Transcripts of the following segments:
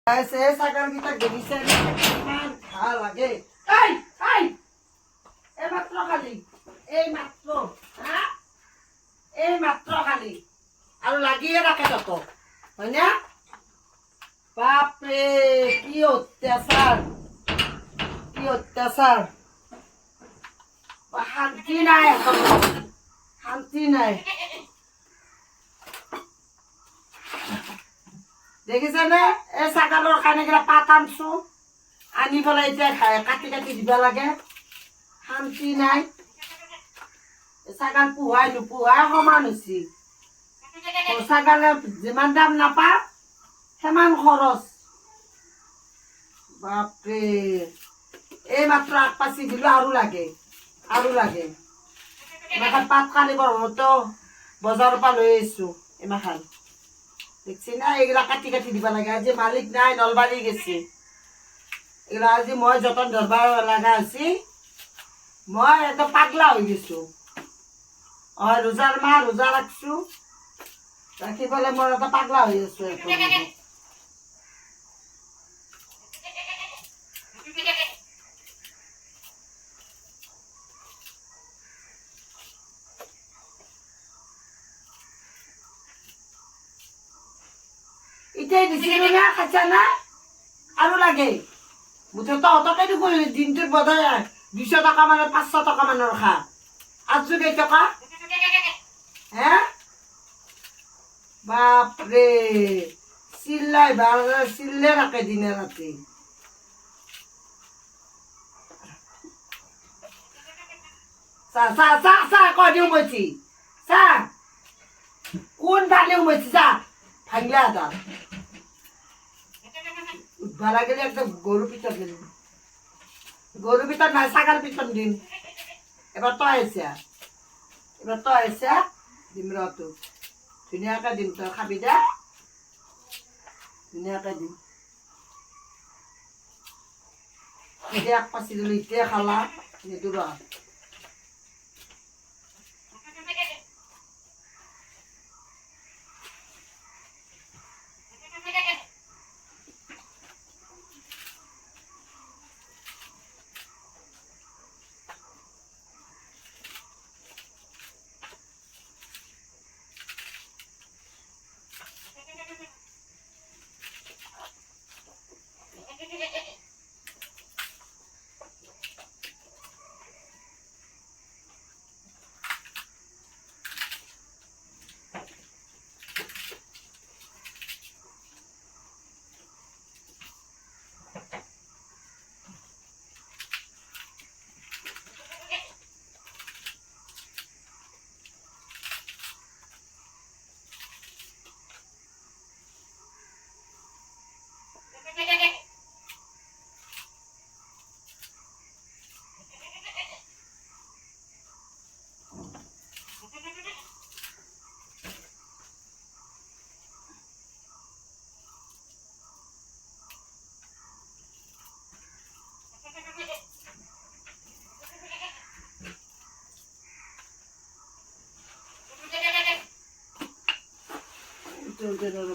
ऐसे सागर की तक गली से खा लगे এই এই এই মাত্র খালি এই মাত্র হ্যাঁ এই মাত্র খালি আর লাগিয়ে রাখে তত হয় না বাপরে কি অত্যাচার শান্তি নাই এখন শান্তি নাই দেখিছে নে এই ছাগালৰ কাৰণে কিবা পাত আনছো আনি পেলাই এতিয়া কাটি কাটি দিব লাগে শান্তি নাই ছাগাল পোহাই নোপোহাই সমান হৈছে ছাগালে যিমান দাম নাপা সিমান খৰচ বাপৰে এই মাত্ৰ আগ পাচি দিলো আৰু লাগে এমাখান পাত কানিবৰ মতো বজাৰৰ পৰা লৈ আহিছো এমাখান দেখছি না এগুলা কাটি কাটি দিব লাগে আজি মালিক নাই নলবাৰী গেছি এগুলা আজি মই যতন ধরবা লাগা আছি মই এত পাগলা হয়ে গেছো রোজার মা রোজা রাখছো রাখি বলে মই এত পাগলা হয়ে গেছো ইটাই দিছিল না খাইছা না আৰু লাগে মুঠে তহঁতকে দেখো দিনটোৰ বধাই 200 টকা মানে 500 টকা মানৰ খা আজু কেই টকা হে বাপরে চিল্লাই চিল্লে রাখে দিনে রাতে চা কয় দিও বলছি চা কোন ধানেও বলছি চা ভাঙলে আদা ভাড়া গেলে একটা গরু পিতন দিন গরু পিতন না ছাগাল পিতন দিন এবার তো আইসা দিম রতো ধুনীয়াকে দিম তই খাবি দে ধুনীয়াকে দিম এতিয়া এক পাচি দিলো এতিয়া খালা নিদু ৰ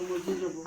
মজি যাব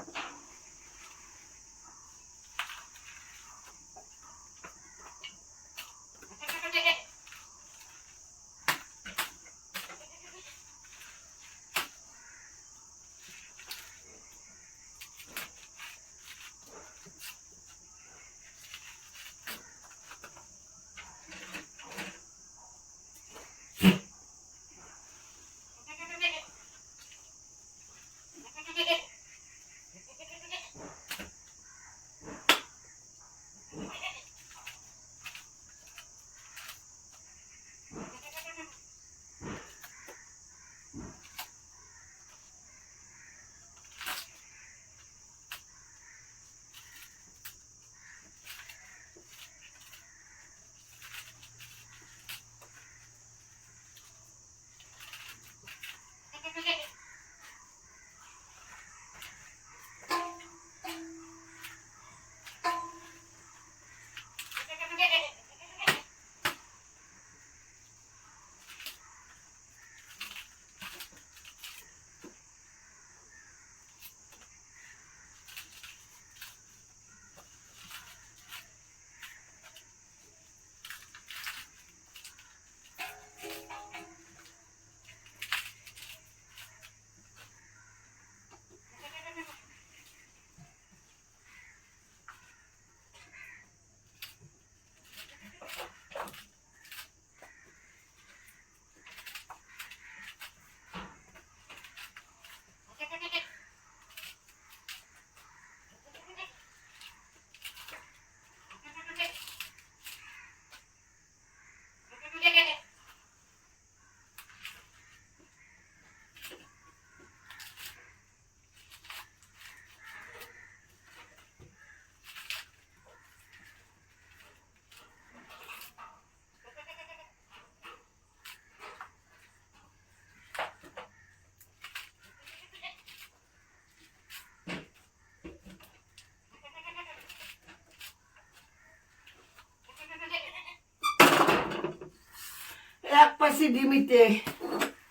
পাইছি ডিমিতে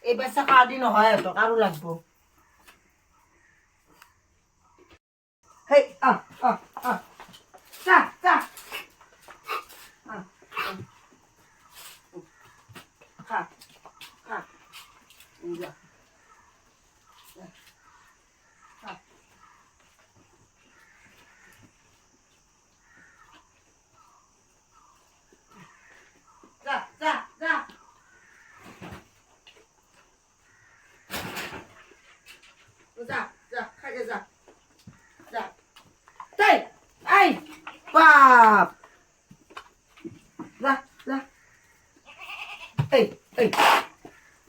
এই পয়সা কার্ডই নহয় তো কারো লাগবো হেই যা যা খা খা যা খা যা যা যা যা যা খাগে যা যা তাই আই বাপ যা যা এই এই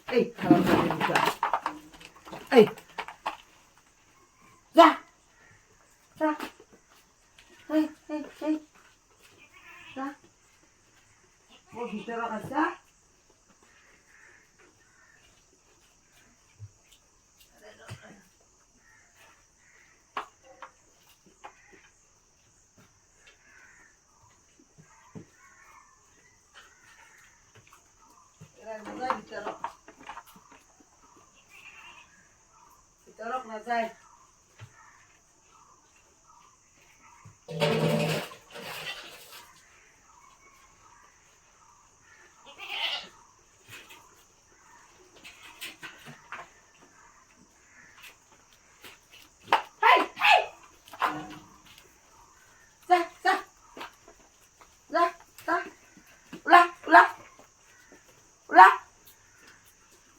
এই খারাপ যা এই যা যা এই এই এই যা ও ভিতরে আছে ভিতরক না যায়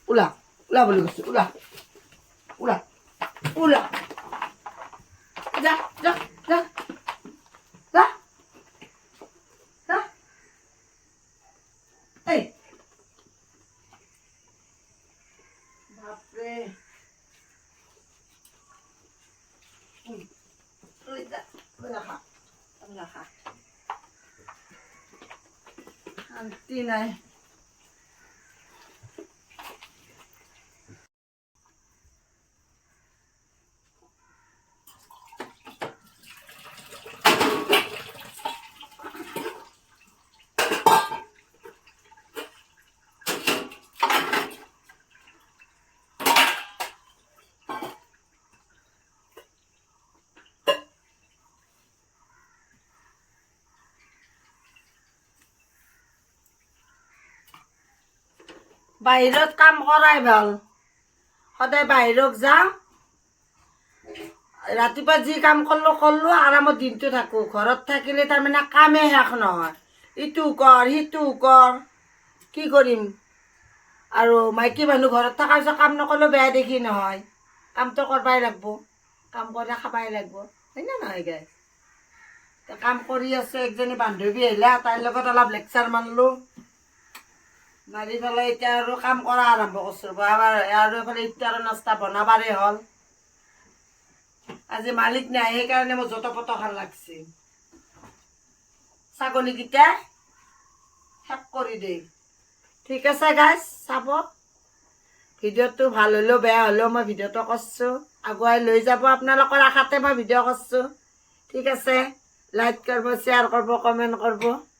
Ula, ula boleh gosok, ula, ula, ula, dah, dah, dah, dah, dah, bape, dah, berapa, berapa, nanti naik. বাহিৰত কাম কৰাই ভাল সদায় বাহিৰত যাওঁ ৰাতিপুৱা যি কাম কৰিলোঁ আৰামত দিনটো থাকোঁ ঘৰত থাকিলে তাৰমানে কামেই শেষ নহয় ইটো কৰ সিটো কৰ কি কৰিম আৰু মাইকী মানুহ ঘৰত থকাৰ পিছত কাম নকৰিলেও বেয়া দেখি নহয় কামটো কৰিবই লাগিব কাম কৰি খাবই লাগিব হয় না নহয় গাই কাম কৰি আছে একজনী বান্ধৱী আহিলা তাইৰ লগত অলপ লেকচাৰ মাৰিলোঁ মাৰি পেলাই এতিয়া আৰু কাম কৰা আৰম্ভ কৰিছোঁ আৰু এইফালে ইটাৰ নাস্তা বনাবাৰে হ'ল আজি মালিক নাই সেইকাৰণে মোৰ যত পতখান লাগছে ছাগলীকেইটা শেষ কৰি দেই ঠিক আছে গাইজ চাব ভিডিঅ'টো ভাল হ'লেও বেয়া হ'লেও মই ভিডিঅ'টো কৰিছোঁ আগুৱাই লৈ যাব আপোনালোকৰ আশাতে মই ভিডিঅ' কৰিছোঁ ঠিক আছে লাইক কৰিব শ্বেয়াৰ কৰিব কমেণ্ট কৰিব